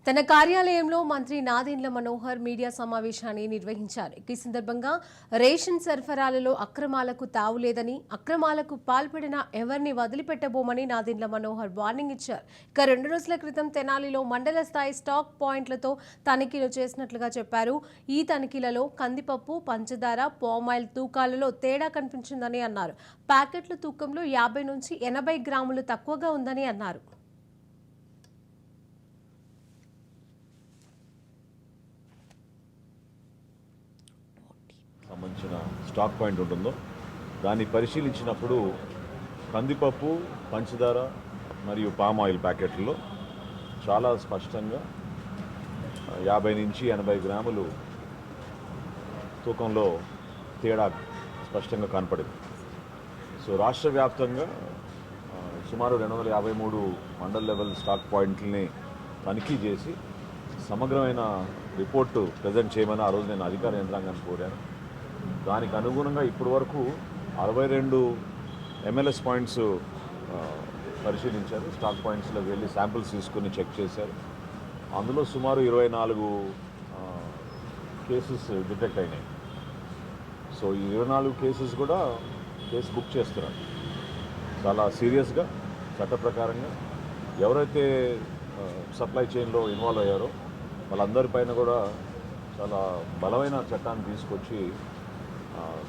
తన కార్యాలయంలో మంత్రి నాదెండ్ల మనోహర్ మీడియా సమావేశాన్ని నిర్వహించారు. ఈ సందర్భంగా రేషన్ సరఫరాలలో అక్రమాలకు తావులేదని, అక్రమాలకు పాల్పడిన ఎవరిని వదిలిపెట్టబోమని నాదెండ్ల మనోహర్ వార్నింగ్ ఇచ్చారు. ఇక 2 రోజుల క్రితం తెనాలిలో మండల స్థాయి స్టాక్ పాయింట్లతో తనిఖీలు చేసినట్లుగా చెప్పారు. ఈ తనిఖీలలో కందిపప్పు, పంచదార, పామాయిల్ తూకాలలో తేడా కనిపించిందని అన్నారు. ప్యాకెట్ల తూకంలో 50 నుంచి 80 గ్రాములు తక్కువగా ఉందని అన్నారు. సంబంధించిన స్టాక్ పాయింట్ ఉంటుందో దాన్ని పరిశీలించినప్పుడు కందిపప్పు, పంచదార మరియు పామ్ ఆయిల్ ప్యాకెట్లలో చాలా స్పష్టంగా 50 నుంచి 80 గ్రాములు తూకంలో తేడా స్పష్టంగా కనపడింది. సో రాష్ట్ర వ్యాప్తంగా సుమారు 253 మండల్ లెవెల్ స్టాక్ పాయింట్లని తనిఖీ చేసి సమగ్రమైన రిపోర్టు ప్రజెంట్ చేయమని ఆ రోజు నేను అధికార యంత్రాంగాన్ని కోరాను. దానికి అనుగుణంగా ఇప్పటి వరకు 62 MLS పాయింట్స్ పరిశీలించారు. స్టాక్ పాయింట్స్లోకి వెళ్ళి శాంపిల్స్ తీసుకుని చెక్ చేశారు. అందులో సుమారు 24 కేసెస్ డిటెక్ట్ అయినాయి. సో ఈ 24 కేసెస్ కూడా కేసు బుక్ చేస్తున్నారు. చాలా సీరియస్గా చట్ట ప్రకారంగా ఎవరైతే సప్లై చైన్లో ఇన్వాల్వ్ అయ్యారో వాళ్ళందరిపైన కూడా చాలా బలమైన చట్టాన్ని తీసుకొచ్చి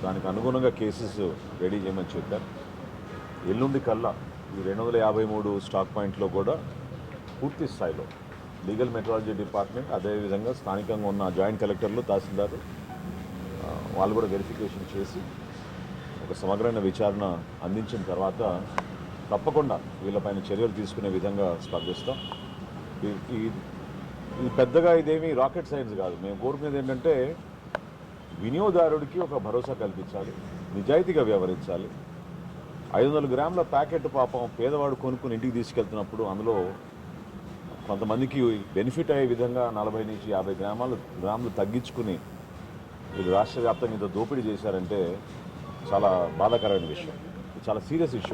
దానికి అనుగుణంగా కేసెస్ రెడీ చేయమని చెప్పారు. ఎల్లుండి కల్లా ఈ 253 స్టాక్ పాయింట్లో కూడా పూర్తి స్థాయిలో లీగల్ మెట్రాలజీ డిపార్ట్మెంట్, అదేవిధంగా స్థానికంగా ఉన్న జాయింట్ కలెక్టర్లు, తహసీల్దారు వాళ్ళు కూడా వెరిఫికేషన్ చేసి ఒక సమగ్రమైన విచారణ అందించిన తర్వాత తప్పకుండా వీళ్ళపైన చర్యలు తీసుకునే విధంగా స్పందిస్తాం. ఈ పెద్దగా ఇదేమీ రాకెట్ సైన్స్ కాదు. మేము కోరుకునేది ఏంటంటే వినియోగదారుడికి ఒక భరోసా కల్పించాలి, నిజాయితీగా వ్యవహరించాలి. 500 గ్రాముల ప్యాకెట్ పాపం పేదవాడు కొనుక్కుని ఇంటికి తీసుకెళ్తున్నప్పుడు అందులో కొంతమందికి బెనిఫిట్ అయ్యే విధంగా 40 నుంచి 50 గ్రాములు తగ్గించుకుని వీళ్ళు రాష్ట్ర వ్యాప్తంగా ఇంత దోపిడీ చేశారంటే చాలా బాధాకరమైన విషయం. చాలా సీరియస్ ఇష్యూ.